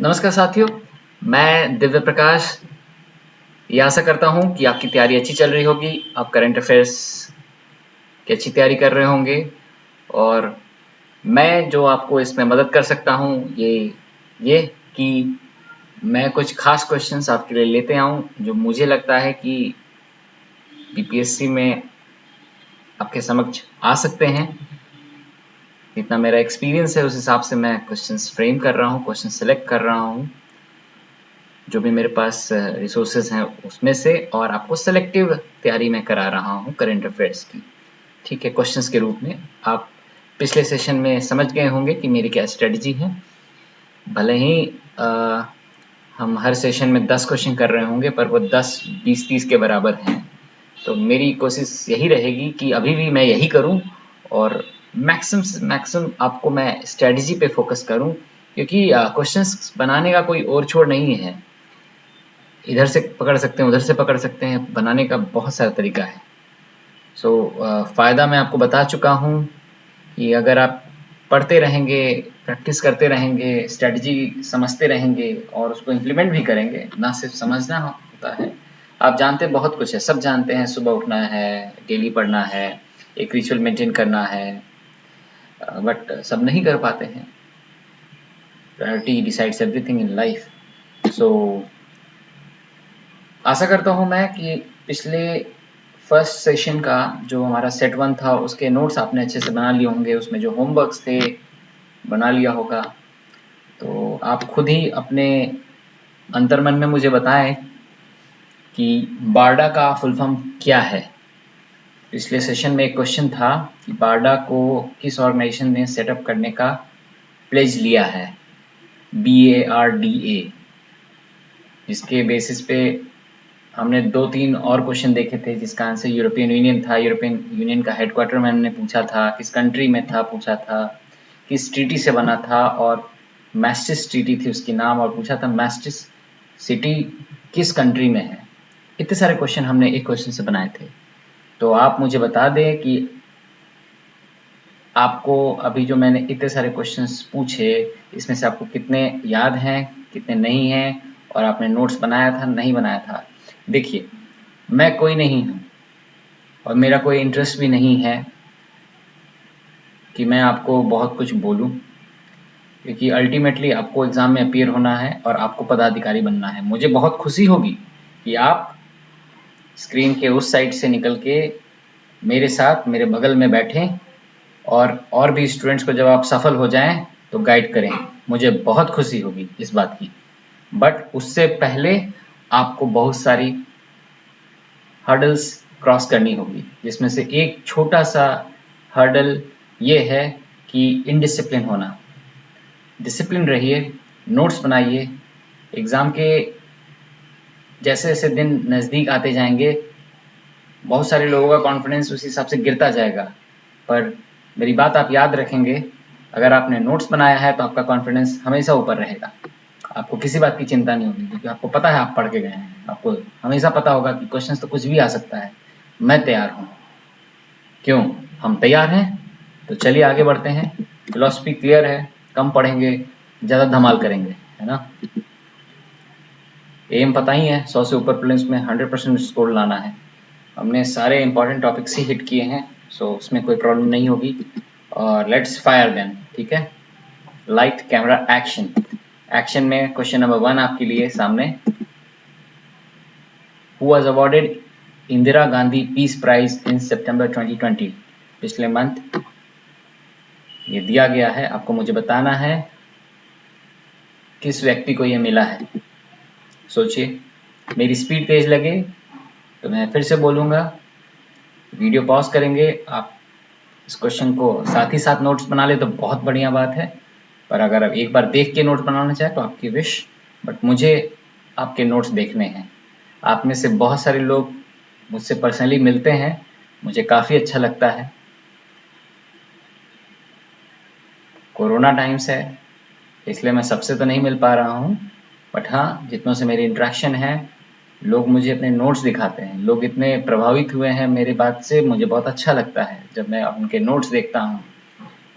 नमस्कार साथियों, मैं दिव्य प्रकाश। ये आशा करता हूँ कि आपकी तैयारी अच्छी चल रही होगी, आप करंट अफेयर्स की अच्छी तैयारी कर रहे होंगे और मैं जो आपको इसमें मदद कर सकता हूँ ये कि मैं कुछ खास क्वेश्चंस आपके लिए लेते आऊँ जो मुझे लगता है कि बीपीएससी में आपके समक्ष आ सकते हैं। जितना मेरा एक्सपीरियंस है उस हिसाब से मैं क्वेश्चंस फ्रेम कर रहा हूँ, क्वेश्चन सेलेक्ट कर रहा हूँ जो भी मेरे पास रिसोर्सेज हैं उसमें से, और आपको सेलेक्टिव तैयारी में करा रहा हूँ करंट अफेयर्स की। ठीक है, क्वेश्चंस के रूप में आप पिछले सेशन में समझ गए होंगे कि मेरी क्या स्ट्रेटजी है। भले ही हम हर सेशन में 10 क्वेश्चन कर रहे होंगे पर वो 10, 20, 30 के बराबर हैं। तो मेरी कोशिश यही रहेगी कि अभी भी मैं यही करूं और मैक्सिमम आपको मैं स्ट्रेटजी पे फोकस करूं, क्योंकि क्वेश्चंस बनाने का कोई और छोर नहीं है। इधर से पकड़ सकते हैं, उधर से पकड़ सकते हैं, बनाने का बहुत सारा तरीका है। फ़ायदा मैं आपको बता चुका हूँ कि अगर आप पढ़ते रहेंगे, प्रैक्टिस करते रहेंगे, स्ट्रेटजी समझते रहेंगे और उसको इम्प्लीमेंट भी करेंगे, ना सिर्फ समझना होता है। आप जानते हैं बहुत कुछ है, सब जानते हैं, सुबह उठना है, डेली पढ़ना है, एक रिचुअल मेंटेन करना है, बट सब नहीं कर पाते हैं। Priority decides everything in life. So आशा करता हूँ मैं कि पिछले फर्स्ट सेशन का जो हमारा सेट 1 था उसके नोट्स आपने अच्छे से बना लिए होंगे, उसमें जो होमवर्क्स थे बना लिया होगा। तो आप खुद ही अपने अंतर्मन में मुझे बताएं कि बारडा का फुल फॉर्म क्या है। पिछले सेशन में एक क्वेश्चन था कि बारडा को किस ऑर्गेनाइजेशन ने सेटअप करने का प्लेज लिया है, BARDA, जिसके बेसिस पे हमने 2-3 और क्वेश्चन देखे थे जिसका आंसर यूरोपियन यूनियन था। यूरोपियन यूनियन का हेडक्वार्टर में हमने पूछा था, किस कंट्री में था पूछा था, किस ट्रीटी से बना था, और मैस्टिस ट्रीटी थी उसकी नाम, और पूछा था मैस्टिस सिटी किस कंट्री में है। इतने सारे क्वेश्चन हमने एक क्वेश्चन से बनाए थे। तो आप मुझे बता दें कि आपको अभी जो मैंने इतने सारे क्वेश्चंस पूछे इसमें से आपको कितने याद हैं, कितने नहीं हैं, और आपने नोट्स बनाया था नहीं बनाया था। देखिए, मैं कोई नहीं हूँ और मेरा कोई इंटरेस्ट भी नहीं है कि मैं आपको बहुत कुछ बोलूं, क्योंकि अल्टीमेटली आपको एग्ज़ाम में अपीयर होना है और आपको पदाधिकारी बनना है। मुझे बहुत खुशी होगी कि आप स्क्रीन के उस साइड से निकल के मेरे साथ मेरे बगल में बैठें और भी स्टूडेंट्स को जब आप सफल हो जाएं तो गाइड करें। मुझे बहुत खुशी होगी इस बात की। बट उससे पहले आपको बहुत सारी हर्डल्स क्रॉस करनी होगी, जिसमें से एक छोटा सा हर्डल ये है कि इनडिसिप्लिन होना। डिसिप्लिन रहिए, नोट्स बनाइए। एग्ज़ाम के जैसे जैसे दिन नज़दीक आते जाएंगे बहुत सारे लोगों का कॉन्फिडेंस उस हिसाब से गिरता जाएगा, पर मेरी बात आप याद रखेंगे, अगर आपने नोट्स बनाया है तो आपका कॉन्फिडेंस हमेशा ऊपर रहेगा। आपको किसी बात की चिंता नहीं होगी, क्योंकि आपको पता है आप पढ़ के गए हैं। आपको हमेशा पता होगा कि क्वेश्चंस तो कुछ भी आ सकता है, मैं तैयार हूँ। क्यों? हम तैयार हैं। तो चलिए आगे बढ़ते हैं। फिलॉसफी क्लियर है, कम पढ़ेंगे, ज़्यादा धमाल करेंगे, है ना। एम पता ही है, 100 से ऊपर प्रीलिम्स में 100% स्कोर लाना है। हमने सारे इंपॉर्टेंट टॉपिक्स ही हिट किए हैं, सो उसमें कोई प्रॉब्लम नहीं होगी। और लेट्स फायर देन, ठीक है। Light camera action. एक्शन में क्वेश्चन नंबर 1 आपके लिए सामने। Who was awarded Indira Gandhi peace prize in September 2020? पिछले मंथ ये दिया गया है, आपको मुझे बताना है किस व्यक्ति को ये मिला है। सोचिए, मेरी स्पीड तेज लगे तो मैं फिर से बोलूँगा, वीडियो पॉज करेंगे, आप इस क्वेश्चन को साथ ही साथ नोट्स बना ले तो बहुत बढ़िया बात है, पर अगर आप एक बार देख के नोट्स बनाना चाहें तो आपकी विश, बट मुझे आपके नोट्स देखने हैं। आप में से बहुत सारे लोग मुझसे पर्सनली मिलते हैं, मुझे काफ़ी अच्छा लगता है। कोरोना टाइम्स है इसलिए मैं सबसे तो नहीं मिल पा रहा हूँ, बट हाँ, जितनों से मेरी इंट्रैक्शन है, लोग मुझे अपने नोट्स दिखाते हैं। लोग इतने प्रभावित हुए हैं मेरी बात से, मुझे बहुत अच्छा लगता है जब मैं उनके नोट्स देखता हूँ।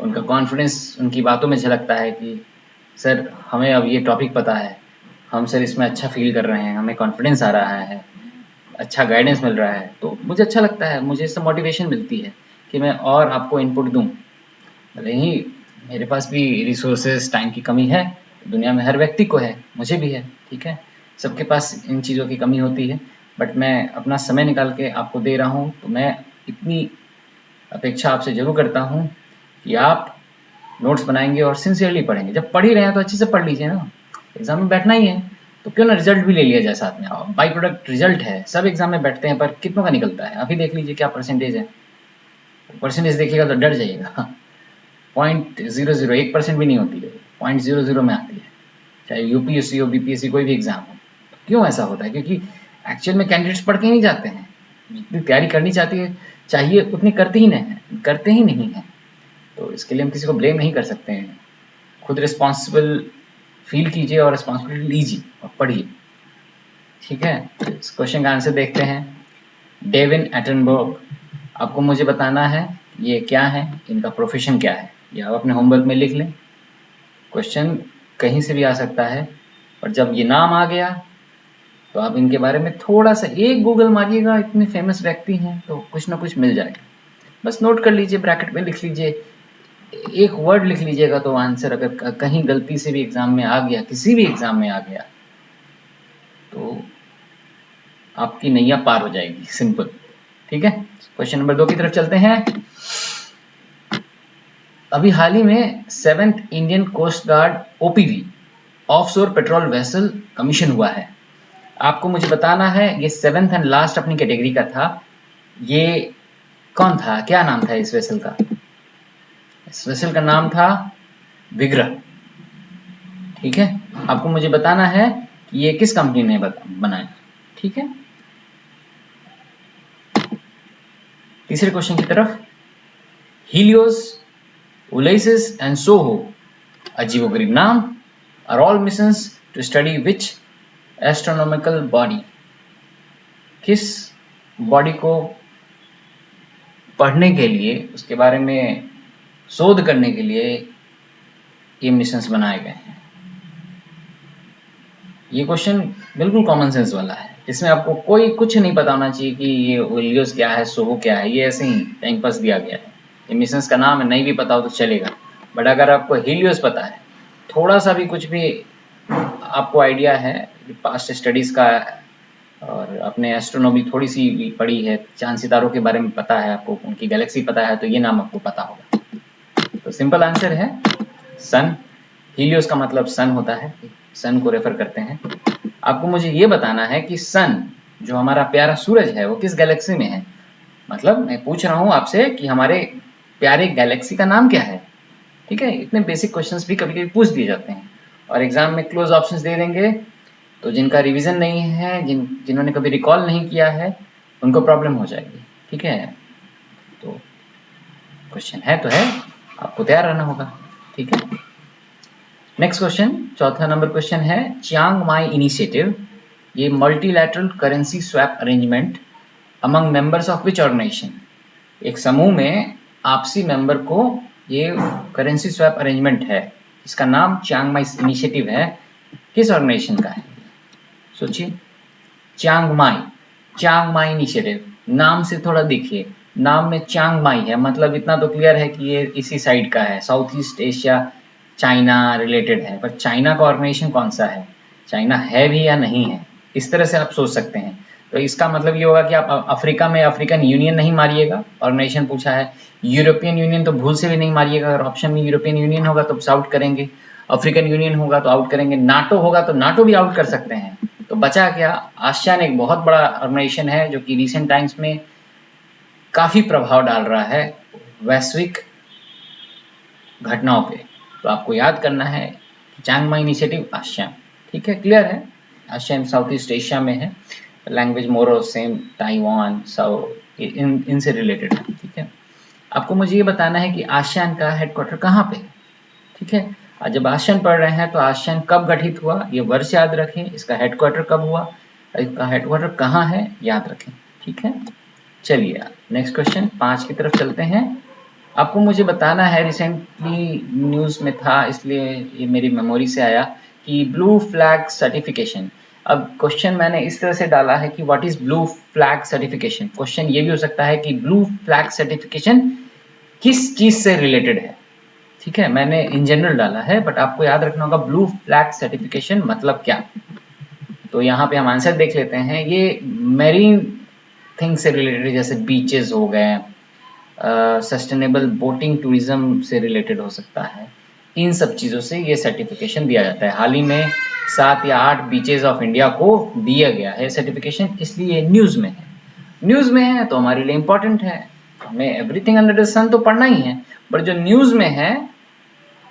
उनका कॉन्फिडेंस उनकी बातों में झलकता है कि सर हमें अब ये टॉपिक पता है, हम सर इसमें अच्छा फील कर रहे हैं, हमें कॉन्फिडेंस आ रहा है, अच्छा गाइडेंस मिल रहा है, तो मुझे अच्छा लगता है, मुझे इससे मोटिवेशन मिलती है कि मैं और आपको इनपुट दूँ। भले ही मेरे पास भी रिसोर्सेज टाइम की कमी है, दुनिया में हर व्यक्ति को है, मुझे भी है, ठीक है, सबके पास इन चीज़ों की कमी होती है, बट मैं अपना समय निकाल के आपको दे रहा हूँ, तो मैं इतनी अपेक्षा आपसे ज़रूर करता हूँ कि आप नोट्स बनाएंगे और सिंसियरली पढ़ेंगे। जब पढ़ ही रहे हैं तो अच्छे से पढ़ लीजिए ना, एग्जाम में बैठना ही है तो क्यों ना रिजल्ट भी ले लिया जाए साथ में। बाई प्रोडक्ट रिजल्ट है, सब एग्जाम में बैठते हैं पर कितनों का निकलता है, अभी देख लीजिए क्या परसेंटेज है। परसेंटेज देखिएगा तो डर जाइएगा। 0.00 1% भी नहीं होती है, 0.00 में आती है, चाहे यूपीएससी हो बीपीएससी कोई भी एग्जाम हो। क्यों ऐसा होता है? क्योंकि एक्चुअल में कैंडिडेट्स पढ़ के नहीं जाते हैं, जितनी तैयारी करनी चाहती है चाहिए उतनी करते ही नहीं है। तो इसके लिए हम किसी को ब्लेम नहीं कर सकते हैं, खुद रिस्पॉन्सिबल फील कीजिए और रिस्पॉन्सिबिलिटी लीजिए और पढ़िए, ठीक है। इस क्वेश्चन का आंसर देखते हैं। डेविन एटनबर्ग, आपको मुझे बताना है ये क्या है, इनका प्रोफेशन क्या है, ये आप अपने होमवर्क में लिख लें। क्वेश्चन कहीं से भी आ सकता है, और जब ये नाम आ गया तो आप इनके बारे में थोड़ा सा एक गूगल मारिएगा, इतने फेमस व्यक्ति हैं तो कुछ ना कुछ मिल जाएगा। बस नोट कर लीजिए, ब्रैकेट में लिख लीजिए, एक वर्ड लिख लीजिएगा तो आंसर अगर कहीं गलती से भी एग्जाम में आ गया, किसी भी एग्जाम में आ गया, तो आपकी नैया पार हो जाएगी, सिंपल, ठीक है। क्वेश्चन नंबर 2 की तरफ चलते हैं। अभी हाल ही में 7th Indian coast guard OPV offshore patrol vessel commission हुआ है। आपको मुझे बताना है, ये 7th एंड लास्ट अपनी कैटेगरी का था, ये कौन था, क्या नाम था इस वेसल का? इस वेसल का नाम था विग्रह, ठीक है। आपको मुझे बताना है कि ये किस कंपनी ने बनाया, ठीक है। तीसरे क्वेश्चन की तरफ। हीलियोस, उलिसेस एंड सोहो, अजीबोगरीब नाम, are all missions to study which astronomical body, किस बॉडी को पढ़ने के लिए, उसके बारे में शोध करने के लिए ये मिशंस बनाए गए हैं। ये क्वेश्चन बिल्कुल कॉमन सेंस वाला है, इसमें आपको कोई कुछ नहीं पता होना चाहिए कि ये ओलियोस क्या है, सोहो क्या है, ये ऐसे ही टाइम पास दिया गया है। ये मिशंस का नाम है, नहीं भी पता हो तो चलेगा, बट अगर आपको हीलियोस पता है, थोड़ा सा भी कुछ भी आपको आइडिया है पास्ट स्टडीज का, और अपने एस्ट्रोनॉमी थोड़ी सी भी पढ़ी है, चांद सितारों के बारे में पता है आपको, उनकी गैलेक्सी पता है, तो ये नाम आपको पता होगा। तो सिंपल आंसर है सन। हीलियोस का मतलब सन होता है, सन को रेफर करते हैं। आपको मुझे ये बताना है कि सन जो हमारा प्यारा सूरज है वो किस गैलेक्सी में है। मतलब मैं पूछ रहा हूँ आपसे कि हमारे प्यारे गैलेक्सी का नाम क्या है, ठीक है। इतने बेसिक क्वेश्चंस भी कभी कभी पूछ दिए जाते हैं, और एग्जाम में क्लोज ऑप्शंस दे देंगे, तो जिनका रिवीजन नहीं है, जिन्होंने कभी रिकॉल नहीं किया है, उनको प्रॉब्लम हो जाएगी, ठीक है। तो क्वेश्चन है तो है, आपको तैयार रहना होगा, ठीक है। नेक्स्ट क्वेश्चन, चौथा नंबर क्वेश्चन है, चियांग माई इनिशिएटिव, ये multilateral currency swap arrangement among members of which organisation, एक समूह में आपसी मेंबर को ये करेंसी स्वैप अरेंजमेंट है, इसका नाम चियांग माई इनिशिएटिव है, किस ऑर्गेनाइजेशन का है? सोचिए, चियांग माई इनिशिएटिव, नाम से थोड़ा देखिए, नाम में चियांग माई है, मतलब इतना तो क्लियर है कि ये इसी साइड का है, south east Asia, China related है, पर चाइना का ऑर्गेनाइजेशन कौन सा है, चाइना है भी या नहीं है, इस तरह से आप सोच सकते हैं। तो इसका मतलब ये होगा कि आप अफ्रीका में अफ्रीकन यूनियन नहीं मारिएगा, ऑर्गेनाइजेशन पूछा है। यूरोपियन यूनियन तो भूल से भी नहीं मारिएगा, अगर ऑप्शन में यूरोपियन यूनियन होगा तो आउट करेंगे, अफ्रीकन यूनियन होगा तो आउट करेंगे, नाटो होगा तो नाटो भी आउट कर सकते हैं। तो बचा क्या, आसियान एक बहुत बड़ा ऑर्गेनाइजेशन है जो कि रिसेंट टाइम्स में काफी प्रभाव डाल रहा है वैश्विक घटनाओं पे। तो आपको याद करना है चियांग माई इनिशिएटिव आसियान, ठीक है, क्लियर है। आसियान साउथ ईस्ट एशिया में है, लैंग्वेज मोर और सेम, ताइवान इनसे रिलेटेड है, ठीक है। आपको मुझे ये बताना है कि आसियान का हेडक्वार्टर कहाँ पे है, ठीक है। और जब आसियान पढ़ रहे हैं तो आसियान कब गठित हुआ ये वर्ष याद रखें, इसका हेडक्वार्टर कब हुआ, इसका हेडक्वार्टर कहाँ है याद रखें, ठीक है। चलिए नेक्स्ट क्वेश्चन 5 की तरफ चलते हैं। आपको मुझे बताना है, रिसेंटली न्यूज़ में था इसलिए ये मेरी मेमोरी से आया कि ब्लू फ्लैग सर्टिफिकेशन। अब क्वेश्चन मैंने इस तरह से डाला है कि what is blue flag certification. Question ये भी हो सकता है कि ब्लू फ्लैग सर्टिफिकेशन किस चीज से रिलेटेड है। ठीक है, मैंने इन जनरल डाला है, बट आपको याद रखना होगा ब्लू फ्लैग सर्टिफिकेशन मतलब क्या। तो यहाँ पे हम आंसर देख लेते हैं। ये मेरीन थिंग से रिलेटेड, जैसे बीचेस हो गए, सस्टेनेबल बोटिंग टूरिज्म से रिलेटेड हो सकता है। इन सब चीज़ों से ये सर्टिफिकेशन दिया जाता है। हाल ही में 7 या 8 बीचेस ऑफ इंडिया को दिया गया है सर्टिफिकेशन, इसलिए न्यूज़ में है। न्यूज़ में है तो हमारे लिए इम्पोर्टेंट है। हमें एवरीथिंग अंडर द सन तो पढ़ना ही है, बट जो न्यूज़ में है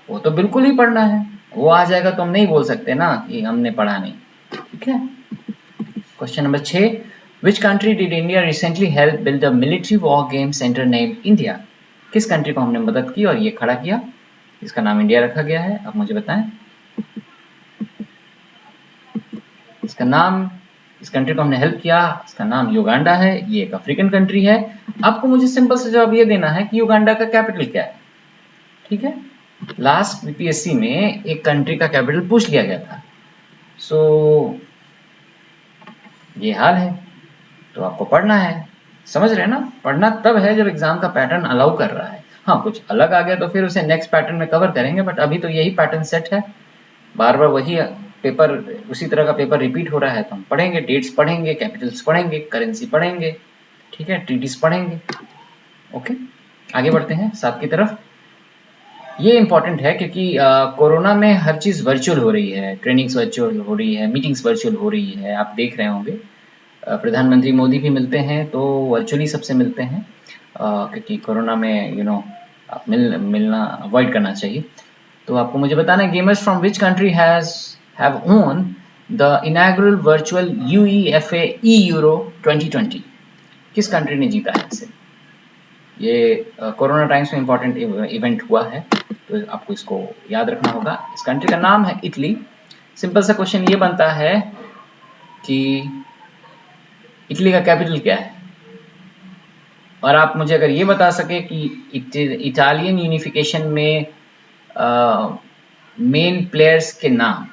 वो तो बिल्कुल ही पढ़ना है। वो आ जाएगा तो हम नहीं बोल सकते ना कि हमने पढ़ा नहीं। ठीक है। Question number 6, which country did India recently help build a military war game centre name India. किस कंट्री को हमने मदद की और ये खड़ा किया, इसका नाम इंडिया रखा गया है। अब मुझे बताएं इसका नाम। इस कंट्री को हमने हेल्प किया, इसका नाम युगांडा है। ये एक अफ्रीकन कंट्री है। आपको मुझे सिंपल से जवाब ये देना है कि युगांडा का कैपिटल क्या है। ठीक है, लास्ट बीपीएससी में एक कंट्री का कैपिटल पूछ लिया गया था। सो ये हाल है, तो आपको पढ़ना है। समझ रहे हैं ना, पढ़ना तब है जब एग्जाम का पैटर्न अलाउ कर रहा है। हाँ, कुछ अलग आ गया तो फिर उसे नेक्स्ट पैटर्न में कवर करेंगे, बट अभी तो यही पैटर्न सेट है। बार बार वही पेपर, उसी तरह का पेपर रिपीट हो रहा है, तो हम पढ़ेंगे, डेट्स पढ़ेंगे, कैपिटल्स पढ़ेंगे, करेंसी पढ़ेंगे, ठीक है, ट्रीटीज पढ़ेंगे। ओके, आगे बढ़ते हैं 7 की तरफ। ये इंपॉर्टेंट है क्योंकि कोरोना में हर चीज़ वर्चुअल हो रही है। ट्रेनिंग्स वर्चुअल हो रही है, मीटिंग्स वर्चुअल हो रही है, आप देख रहे होंगे। प्रधानमंत्री मोदी भी मिलते हैं तो वर्चुअली सबसे मिलते हैं, क्योंकि कोरोना में मिलना अवॉइड करना चाहिए। तो आपको मुझे बताना है, gamers from which country have own the inaugural virtual UEFA E euro 2020। किस कंट्री ने जीता है इसे। ये कोरोना टाइम्स में इंपॉर्टेंट इवेंट हुआ है, तो आपको इसको याद रखना होगा। इस कंट्री का नाम है इटली। सिंपल सा क्वेश्चन ये बनता है कि इटली का कैपिटल क्या है, और आप मुझे अगर ये बता सके कि इटालियन यूनिफिकेशन में मेन प्लेयर्स के नाम।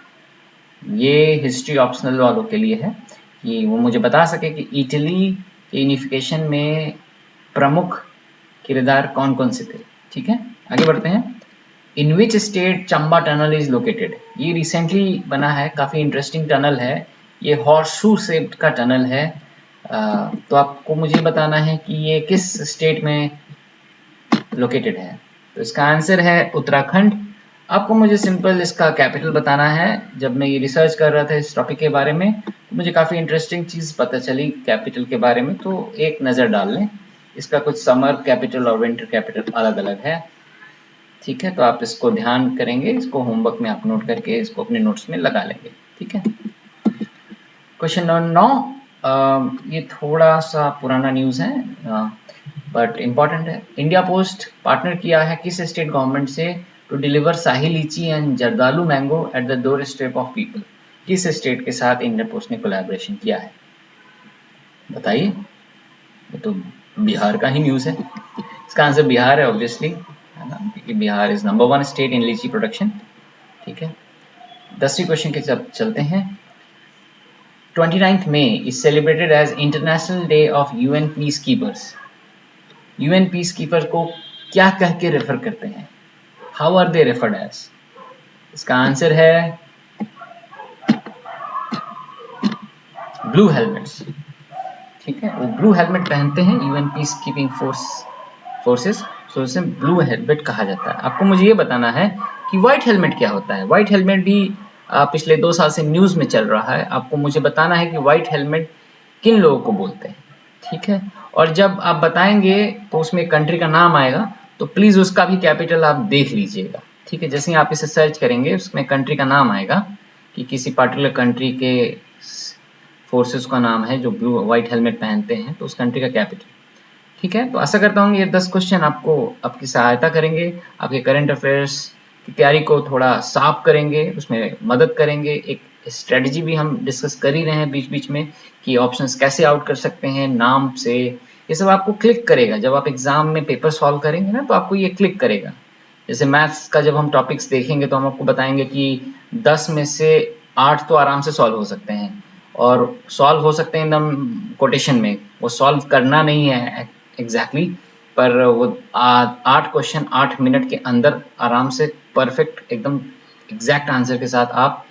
ये हिस्ट्री ऑप्शनल वालों के लिए है कि वो मुझे बता सके कि इटली के यूनिफिकेशन में प्रमुख किरदार कौन कौन से थे। ठीक है, आगे बढ़ते हैं। In which state Chamba tunnel is located. ये रिसेंटली बना है, काफ़ी इंटरेस्टिंग टनल है। ये हॉर्सशू शेप्ड का टनल है। तो आपको मुझे बताना है कि ये किस स्टेट में लोकेटेड है। तो इसका आंसर है उत्तराखंड। आपको मुझे सिंपल इसका कैपिटल बताना है। जब मैं ये रिसर्च कर रहा था इस टॉपिक के बारे में, तो मुझे काफ़ी इंटरेस्टिंग चीज़ पता चली कैपिटल के बारे में, तो एक नज़र डाल लें। इसका कुछ समर कैपिटल और विंटर कैपिटल अलग अलग है। ठीक है, तो आप इसको ध्यान करेंगे, इसको होमवर्क में आप नोट करके इसको अपने नोट्स में लगा लेंगे। ठीक है, क्वेश्चन नंबर 9। ये थोड़ा सा पुराना न्यूज़ है, बट इम्पॉर्टेंट है। इंडिया पोस्ट पार्टनर किया है किस स्टेट गवर्नमेंट से to deliver Shahi litchi and Zardalu mango at the doorstep of people. किस स्टेट के साथ इंडिया पोस्ट ने कोलैबोरेशन किया है, बताइए। ये तो बिहार का ही न्यूज़ है। इसका आंसर बिहार है ऑब्वियसली, है ना, क्योंकि Bihar is number 1 state in लीची प्रोडक्शन। ठीक है, 10वीं क्वेश्चन के चलते हैं। 29th May is celebrated as International Day of UN Peacekeepers। UN Peacekeeper को क्या कह के रेफर करते हैं, how are they referred as. इसका आंसर है ब्लू हेलमेट्स। ठीक है, वो ब्लू हेलमेट पहनते हैं यूएन पीस कीपिंग फोर्सेस, तो उसे ब्लू हेलमेट कहा जाता है। आपको मुझे ये बताना है कि व्हाइट हेलमेट क्या होता है। व्हाइट हेलमेट भी पिछले 2 साल से न्यूज़ में चल रहा है। आपको मुझे बताना है कि व्हाइट हेलमेट किन लोगों को बोलते हैं। ठीक है, और जब आप बताएंगे तो उसमें कंट्री का नाम आएगा, तो प्लीज़ उसका भी कैपिटल आप देख लीजिएगा। ठीक है, जैसे ही आप इसे सर्च करेंगे उसमें कंट्री का नाम आएगा कि किसी पर्टिकुलर कंट्री के फोर्सेस का नाम है जो ब्लू व्हाइट हेलमेट पहनते हैं, तो उस कंट्री का कैपिटल। ठीक है, तो आशा करता हूँ ये 10 क्वेश्चन आपको आपकी सहायता करेंगे, आपके करंट अफेयर्स की तैयारी को थोड़ा साफ करेंगे, उसमें मदद करेंगे। एक स्ट्रेटजी भी हम डिस्कस कर ही रहे हैं बीच बीच में कि ऑप्शंस कैसे आउट कर सकते हैं नाम से, ये सब आपको क्लिक करेगा। जब आप एग्जाम में पेपर सॉल्व करेंगे ना तो आपको ये क्लिक करेगा। जैसे मैथ्स का जब हम टॉपिक्स देखेंगे तो हम आपको बताएंगे कि 10 में से 8 तो आराम से सॉल्व हो सकते हैं, और सॉल्व हो सकते हैं एकदम कोटेशन में, वो सॉल्व करना नहीं है एग्जैक्टली पर वो 8 क्वेश्चन 8 मिनट के अंदर आराम से परफेक्ट एकदम एग्जैक्ट आंसर के साथ आप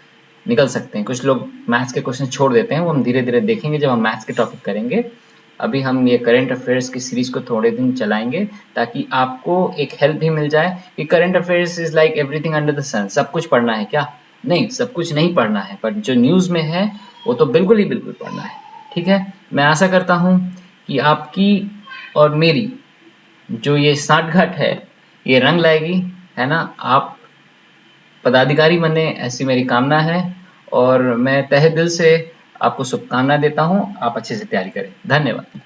निकल सकते हैं। कुछ लोग मैथ्स के क्वेश्चन छोड़ देते हैं, वो हम धीरे धीरे देखेंगे जब हम मैथ्स के टॉपिक करेंगे। अभी हम ये करंट अफेयर्स की सीरीज को थोड़े दिन चलाएंगे ताकि आपको एक हेल्प भी मिल जाए कि current affairs is like everything under the sun. सब कुछ पढ़ना है क्या? नहीं, सब कुछ नहीं पढ़ना है, पर जो न्यूज में है वो तो बिल्कुल ही बिल्कुल पढ़ना है। ठीक है, मैं आशा करता हूँ कि आपकी और मेरी जो ये साठगांठ है ये रंग लाएगी, है ना। आप पदाधिकारी बने ऐसी मेरी कामना है, और मैं तहे दिल से आपको शुभकामना देता हूँ। आप अच्छे से तैयारी करें। धन्यवाद।